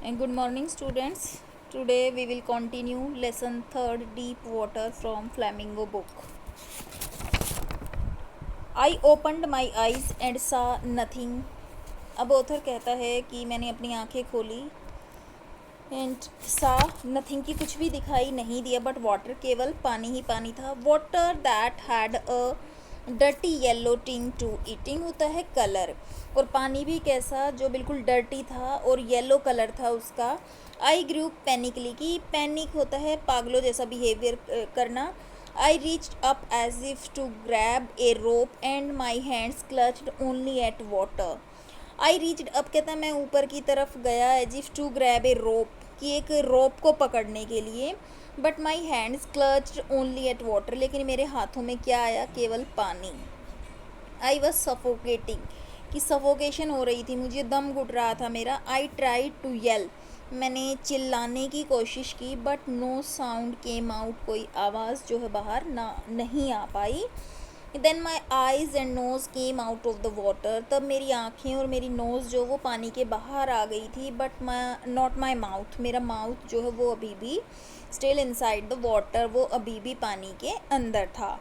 And good morning, students. Today we will continue lesson 3rd Deep Water from Flamingo book. I opened my eyes and saw nothing. अब author कहता है कि मैंने अपनी आंखें खोली एंड सा नथिंग की कुछ भी दिखाई नहीं दिया बट वाटर केवल पानी ही पानी था. Water that had a dirty yellow टिंग टू ईटिंग होता है कलर और पानी भी कैसा जो बिल्कुल डर्टी था और येलो कलर था उसका. आई ग्रू पैनिकली की पैनिक होता है पागलों जैसा बिहेवियर करना. I reached up as if to grab a rope and my hands clutched only at water. I reached up कहता है मैं ऊपर की तरफ गया as if to grab a rope कि एक रोप को पकड़ने के लिए but my hands clutched only at water लेकिन मेरे हाथों में क्या आया केवल पानी. आई वॉज सफोकेटिंग कि सफोकेशन हो रही थी मुझे दम घुट रहा था मेरा. आई ट्राई टू येल मैंने चिल्लाने की कोशिश की but no sound came out कोई आवाज़ जो है बाहर ना नहीं आ पाई. Then my eyes and nose came out of the water तब मेरी आँखें और मेरी नोज़ जो वो पानी के बाहर आ गई थी बट नॉट माई माउथ मेरा माउथ जो है वो अभी भी स्टिल इनसाइड द वाटर वो अभी भी पानी के अंदर था.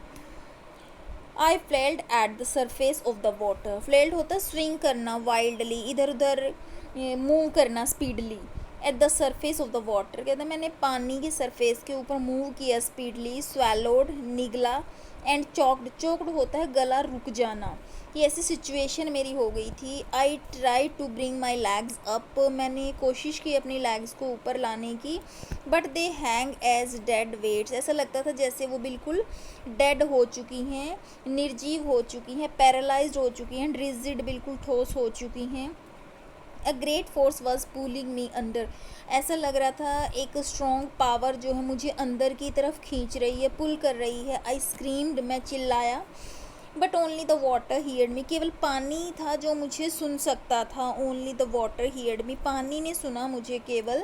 I flailed at the surface of the water. Flailed होता है स्विंग करना वाइल्डली इधर उधर मूव करना speedily. At the surface of the water कहते हैं मैंने पानी की सरफेस के ऊपर मूव किया स्पीडली. स्वैलोड निगला एंड चॉक्ड चोक्ड होता है गला रुक जाना. ये ऐसी सिचुएशन मेरी हो गई थी. I try to bring my legs up मैंने कोशिश की अपनी लैग्स को ऊपर लाने की but they hang as dead weights ऐसा लगता था जैसे वो बिल्कुल डेड हो चुकी हैं निर्जीव हो चुकी हैं पैरालाइज्ड हो चुकी हैं रिजिड बिल्कुल ठोस हो चुकी हैं. A great force was pulling me under ऐसा लग रहा था एक स्ट्रॉन्ग पावर जो है मुझे अंदर की तरफ खींच रही है पुल कर रही है. आई स्क्रीम्ड मैं चिल्लाया but only the water heard me केवल पानी था जो मुझे सुन सकता था. Only the water heard me पानी ने सुना मुझे केवल.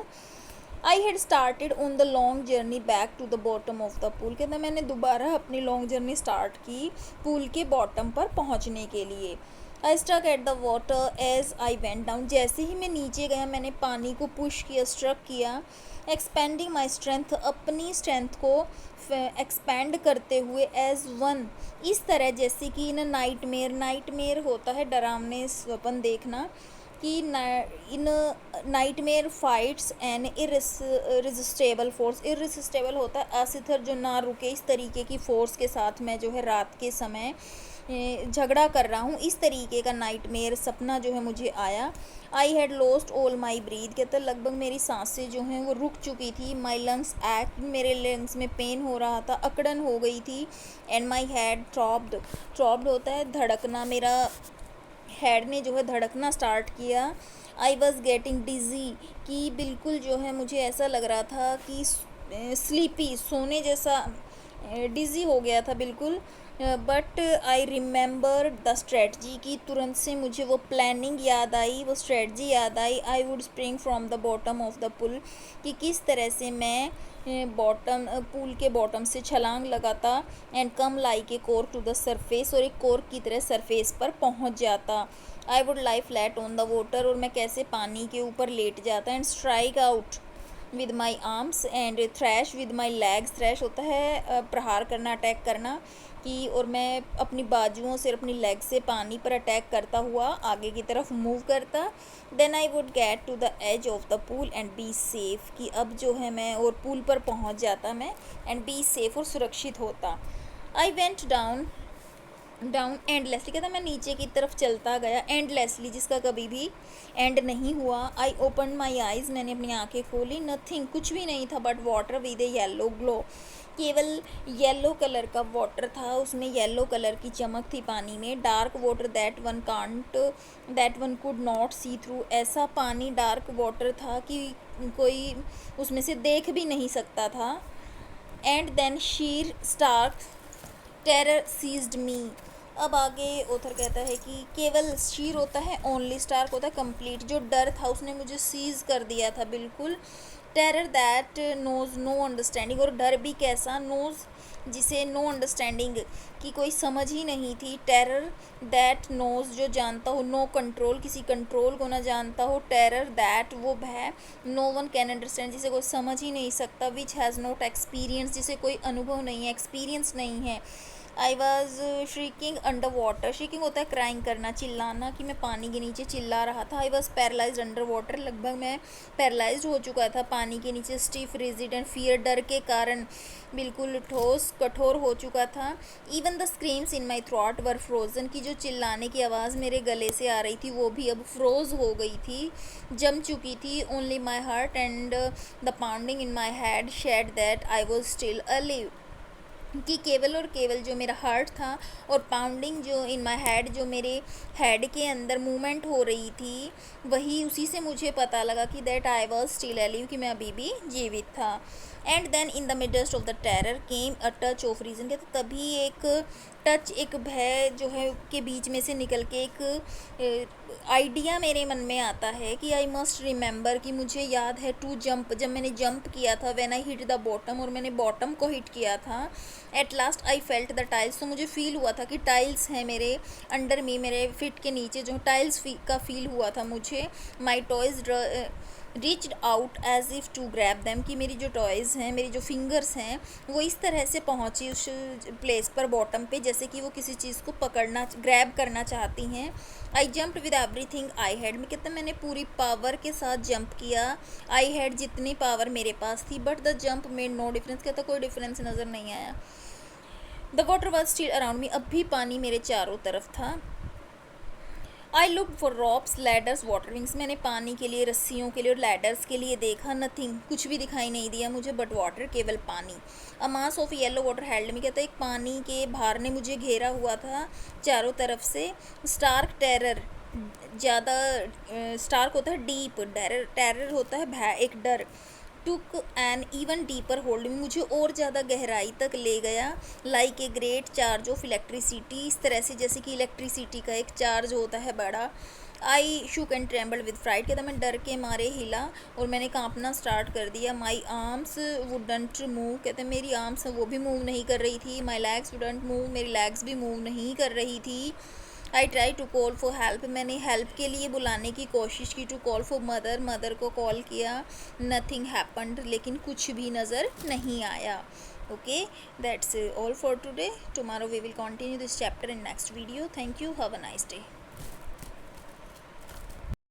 I had started on the long journey back to the bottom of the pool कहता मैंने दोबारा अपनी लॉन्ग जर्नी स्टार्ट की पूल के बॉटम पर पहुंचने के लिए. I struck at the water as I went down जैसे ही मैं नीचे गया मैंने पानी को पुश किया स्ट्रक किया. एक्सपेंडिंग माई स्ट्रेंथ अपनी स्ट्रेंथ को एक्सपेंड करते हुए एज वन इस तरह जैसे कि इन नाइटमेयर होता है डरावने स्वप्न देखना कि इन नाइटमेयर फाइट्स एन इररिसिस्टेबल फोर्स. इररिसिस्टेबल होता है अस्थिर जो ना रुके इस तरीके की फोर्स के साथ मैं जो है रात के समय झगड़ा कर रहा हूँ इस तरीके का नाइटमेयर सपना जो है मुझे आया. I had lost all my breath कहते लगभग मेरी सांसें जो हैं वो रुक चुकी थी. माई लंग्स एक्ट मेरे लंग्स में पेन हो रहा था अकड़न हो गई थी. एंड माई हैड थ्रॉब्ड होता है धड़कना मेरा हेड ने जो है धड़कना स्टार्ट किया. आई वॉज गेटिंग डिज़ी कि बिल्कुल जो है मुझे ऐसा लग रहा था कि स्लीपी सोने जैसा डिज़ी हो गया था बिल्कुल. But I remember the strategy की तुरंत से मुझे वो प्लानिंग याद आई वो स्ट्रेटजी याद आई. I would spring from the bottom of the pool कि किस तरह से मैं पूल के बॉटम से छलांग लगाता and come like a cork to the surface और एक कोर्क की तरह सरफेस पर पहुंच जाता. I would lie flat on the water और मैं कैसे पानी के ऊपर लेट जाता and strike out with my arms and thrash with my legs. Thrash होता है प्रहार करना अटैक करना कि और मैं अपनी बाजुओं से अपनी लेग से पानी पर अटैक करता हुआ आगे की तरफ मूव करता. Then I would get to the edge of the pool and be safe कि अब जो है मैं और पूल पर पहुंच जाता मैं एंड बी सेफ़ और सुरक्षित होता. आई वेंट डाउन एंडलेसली कहता मैं नीचे की तरफ चलता गया एंडलेसली जिसका कभी भी एंड नहीं हुआ. आई ओपन माई आइज़ मैंने अपनी आंखें खोली. नथिंग कुछ भी नहीं था but water with a yellow glow केवल येलो कलर का वाटर था उसमें येलो कलर की चमक थी पानी में. Dark water that one could not see through ऐसा पानी डार्क वाटर था कि कोई उसमें से देख भी नहीं सकता था. And then sheer stark terror seized me. अब आगे ऑथर कहता है कि केवल शीर होता है ओनली स्टार्क होता है कंप्लीट जो डर था उसने मुझे सीज कर दिया था बिल्कुल. Terror that knows no understanding, और डर भी कैसा, नोज जिसे नो अंडरस्टैंडिंग की कोई समझ ही नहीं थी, टेरर दैट नोज जो जानता हो, नो कंट्रोल किसी कंट्रोल को ना जानता हो, टेरर दैट वो भय, नो वन कैन अंडरस्टैंड जिसे कोई समझ ही नहीं सकता, विच हैज़ नॉट एक्सपीरियंस जिसे कोई अनुभव नहीं है, एक्सपीरियंस नहीं है। I was shrieking under water, shrieking होता है क्राइंग करना, चिल्लाना, कि मैं पानी के नीचे चिल्ला रहा था। I was paralyse under water, लगभग मैं पैरालाइज हो चुका था पानी के नीचे। स्टीफ रेजिडेंट फियर, डर के कारण बिल्कुल ठोस कठोर हो चुका था। Even the screams in my throat were frozen, की जो चिल्लाने की आवाज़ मेरे गले से आ रही थी वो भी अब फ्रोज हो गई थी, जम चुकी थी। Only my heart and the pounding in my head said that I was still alive, कि केवल और केवल जो मेरा हार्ट था और पाउंडिंग जो इन माई हेड, जो मेरे हेड के अंदर मूवमेंट हो रही थी, वही उसी से मुझे पता लगा कि that I was still alive, कि मैं अभी भी जीवित था। And then in the midst of the terror came a touch of reason, कहते तभी एक टच, एक भय जो है के बीच में से निकल के एक आइडिया मेरे मन में आता है कि आई मस्ट रिमेंबर, कि मुझे याद है, टू जंप, जब मैंने जंप किया था, when I hit the bottom, और मैंने बॉटम को हिट किया था। At last I felt the tiles, तो मुझे फील हुआ था कि टाइल्स हैं मेरे अंडर मी, मेरे फिट के नीचे जो टाइल्स का फील हुआ था मुझे। My toes reached out as if to grab them, कि मेरी जो टॉयज़ हैं, मेरी जो फिंगर्स हैं, वो इस तरह से पहुंची उस प्लेस पर बॉटम पे, जैसे कि वो किसी चीज़ को पकड़ना, ग्रैब करना चाहती हैं। I jumped with everything I had, में कहते मैंने पूरी पावर के साथ जंप किया, आई हैड जितनी पावर मेरे पास थी, but the jump made no difference, कहता कोई डिफरेंस नज़र नहीं आया। The water was still around me, अब भी पानी मेरे चारों तरफ था। I look for ropes ladders water wings, मैंने पानी के लिए, रस्सियों के लिए और लैडर्स के लिए देखा, नथिंग, कुछ भी दिखाई नहीं दिया मुझे, बट वाटर, केवल पानी। A mass of yellow water held me, कहता है एक पानी के भार ने मुझे घेरा हुआ था चारों तरफ से। स्टार्क टेरर, ज़्यादा, स्टार्क होता है डीप, टेरर होता है भय, एक डर। Took an even deeper hold में, मुझे और ज़्यादा गहराई तक ले गया। Like a great charge of electricity, इस तरह से जैसे कि इलेक्ट्रिसिटी का एक चार्ज होता है बड़ा। आई शुक एंड ट्रेम्बल्ड विद फ्राइट, कहता मैं डर के मारे हिला और मैंने कांपना स्टार्ट कर दिया। माई आर्म्स वुडंट मूव, कहते मेरी आर्म्स वो भी मूव नहीं कर रही थी। माई लेग्स वुडंट मूव, मेरी लेग्स भी मूव नहीं कर रही थी। I try to call for help, मैंने हेल्प के लिए बुलाने की कोशिश की। To call for mother, mother को कॉल किया। नथिंग हैपन्ड, लेकिन कुछ भी नज़र नहीं आया। Okay, that's all for today. Tomorrow we will continue this chapter in next video. Thank you, have a nice day.